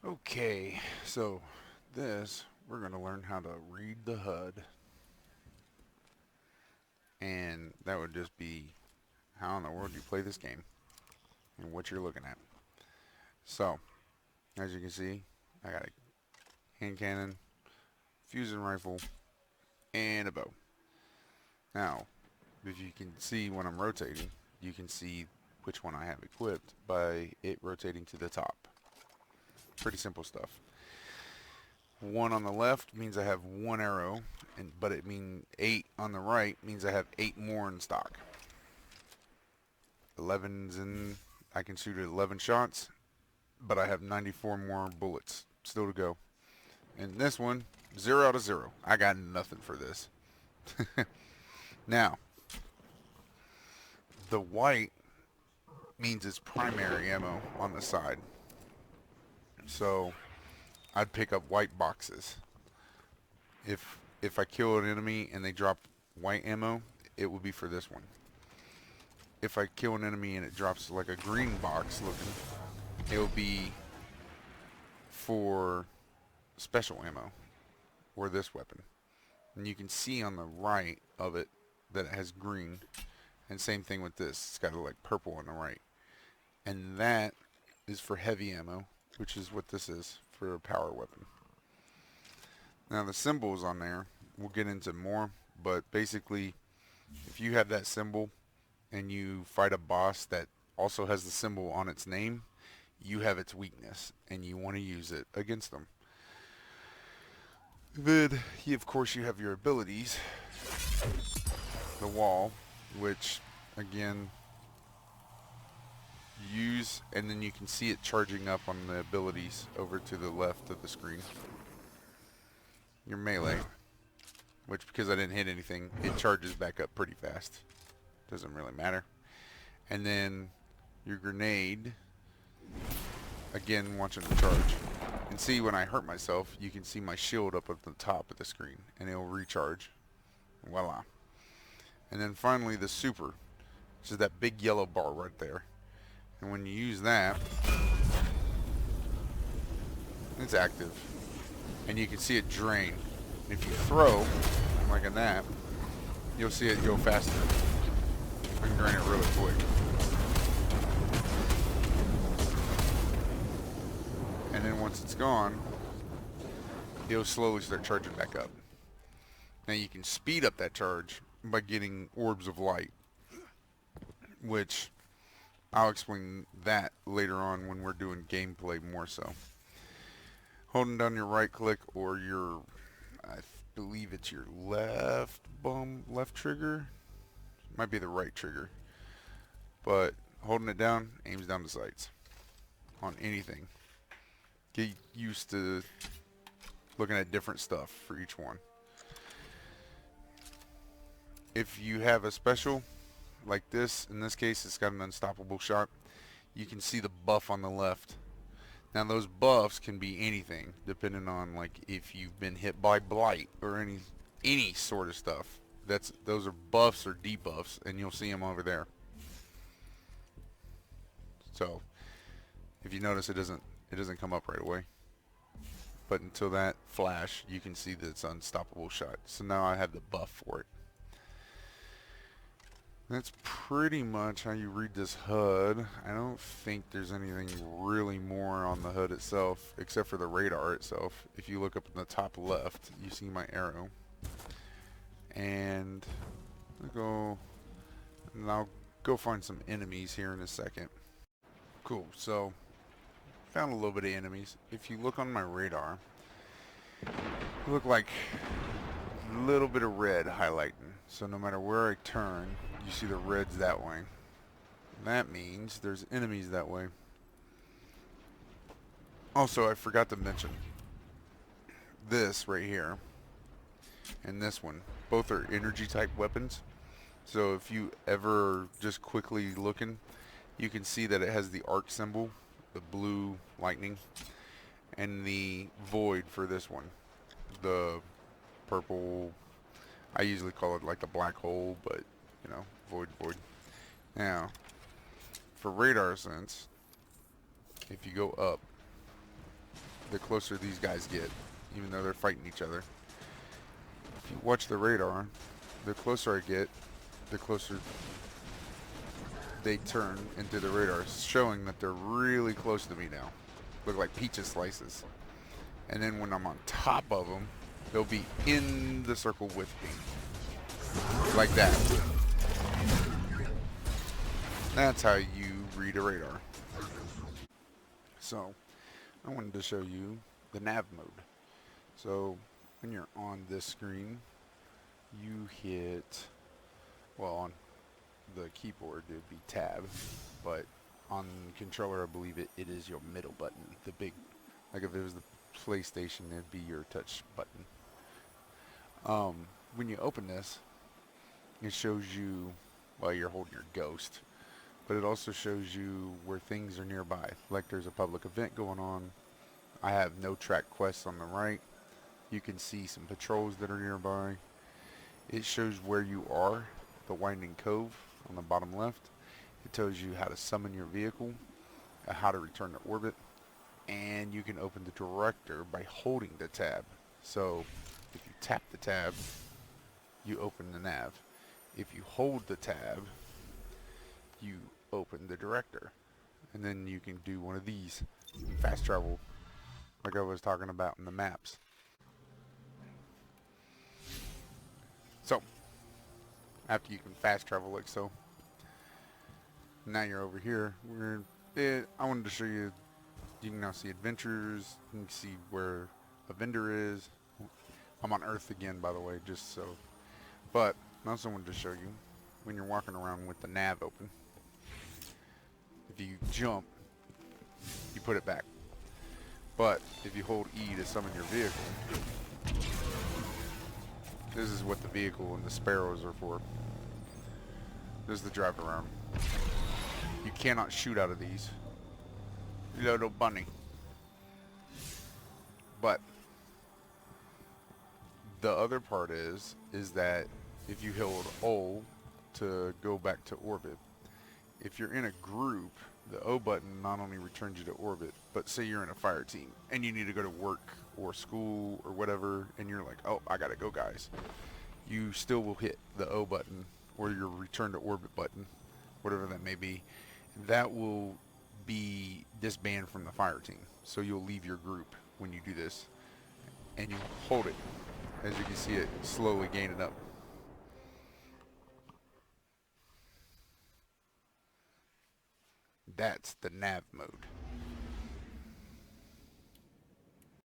Okay, so we're going to learn how to read the HUD, and that would just be how in the world you play this game and what you're looking at. So, as you can see, I got a hand cannon, fusion rifle, and a bow. Now, if you can see when I'm rotating, you can see which one I have equipped by it rotating to the top. Pretty simple stuff. One on the left means I have one arrow, but it means 8 on the right means I have 8 more in stock. 11's in, I can shoot 11 shots, but I have 94 more bullets still to go. And this one, 0 out of 0. I got nothing for this. Now, the white means it's primary ammo on the side. So I'd pick up white boxes. If I kill an enemy and they drop white ammo, it would be for this one. If I kill an enemy and it drops like a green box looking, it will be for special ammo or this weapon. And you can see on the right of it that it has green. And same thing with this. It's got like purple on the right. And that is for heavy ammo, which is what this is for a power weapon. Now the symbols on there, we'll get into more, but basically if you have that symbol and you fight a boss that also has the symbol on its name, you have its weakness and you want to use it against them. Then, of course, you have your abilities. The wall, which again use, and then you can see it charging up on the abilities over to the left of the screen. Your melee, which because I didn't hit anything, it charges back up pretty fast. Doesn't really matter. And then your grenade, again watching the charge. And see, when I hurt myself, you can see my shield up at the top of the screen, and it'll recharge. Voila. And then finally the super, which is that big yellow bar right there. And when you use that, it's active. And you can see it drain. And if you throw, like in that, you'll see it go faster. And drain it really quick. And then once it's gone, it'll slowly start charging back up. Now you can speed up that charge by getting orbs of light, which I'll explain that later on when we're doing gameplay more so. Holding down your right click or your, I believe it's your left trigger. Might be the right trigger. But holding it down aims down the sights on anything. Get used to looking at different stuff for each one. If you have a special like this, in this case it's got an unstoppable shot, you can see the buff on the left. Now those buffs can be anything depending on like if you've been hit by blight or any sort of stuff. Those are buffs or debuffs, and you'll see them over there. So if you notice, it doesn't come up right away, but until that flash you can see that it's unstoppable shot. So now I have the buff for it. That's pretty much how you read this HUD. I don't think there's anything really more on the HUD itself except for the radar itself. If you look up in the top left, you see my arrow. And I'll go find some enemies here in a second. Cool, so found a little bit of enemies. If you look on my radar, look like a little bit of red highlighting. So no matter where I turn, you see the reds that way. And that means there's enemies that way. Also, I forgot to mention this right here and this one. Both are energy type weapons. So if you ever just quickly looking, you can see that it has the arc symbol, the blue lightning, and the void for this one. The purple, I usually call it like the black hole, but you know, void. Now, for radar sense, if you go up, the closer these guys get, even though they're fighting each other. If you watch the radar, the closer I get, the closer they turn into the radar, showing that they're really close to me now. Look like pizza slices. And then when I'm on top of them, they'll be in the circle with me. Like that. That's how you read a radar. So, I wanted to show you the nav mode. So, when you're on this screen, you hit, well, on the keyboard it would be tab, but on controller I believe it is your middle button, the big, like if it was the PlayStation it'd be your touch button. When you open this, it shows you, well, you're holding your ghost, but it also shows you where things are nearby, like there's a public event going on. I have no track quests on the right. You can see some patrols that are nearby. It shows where you are, the Winding Cove on the bottom left. It tells you how to summon your vehicle, how to return to orbit, and you can open the director by holding the tab. So if you tap the tab, you open the nav. If you hold the tab, you open the director. And then you can do one of these, fast travel, like I was talking about in the maps. So, after you can fast travel like so, now you're over here. I wanted to show you, you can now see adventures, you can see where a vendor is. I'm on Earth again, by the way, just so. But, I also wanted to show you, when you're walking around with the nav open, if you jump, you put it back. But, if you hold E to summon your vehicle, this is what the vehicle and the sparrows are for. This is the drive around. You cannot shoot out of these. Little bunny. But the other part is that if you hold O to go back to orbit, if you're in a group, the O button not only returns you to orbit, but say you're in a fire team and you need to go to work or school or whatever, and you're like, oh, I gotta go, guys. You still will hit the O button or your return to orbit button, whatever that may be. That will be disbanded from the fire team. So you'll leave your group when you do this, and you hold it. As you can see it slowly gaining up. That's the nav mode.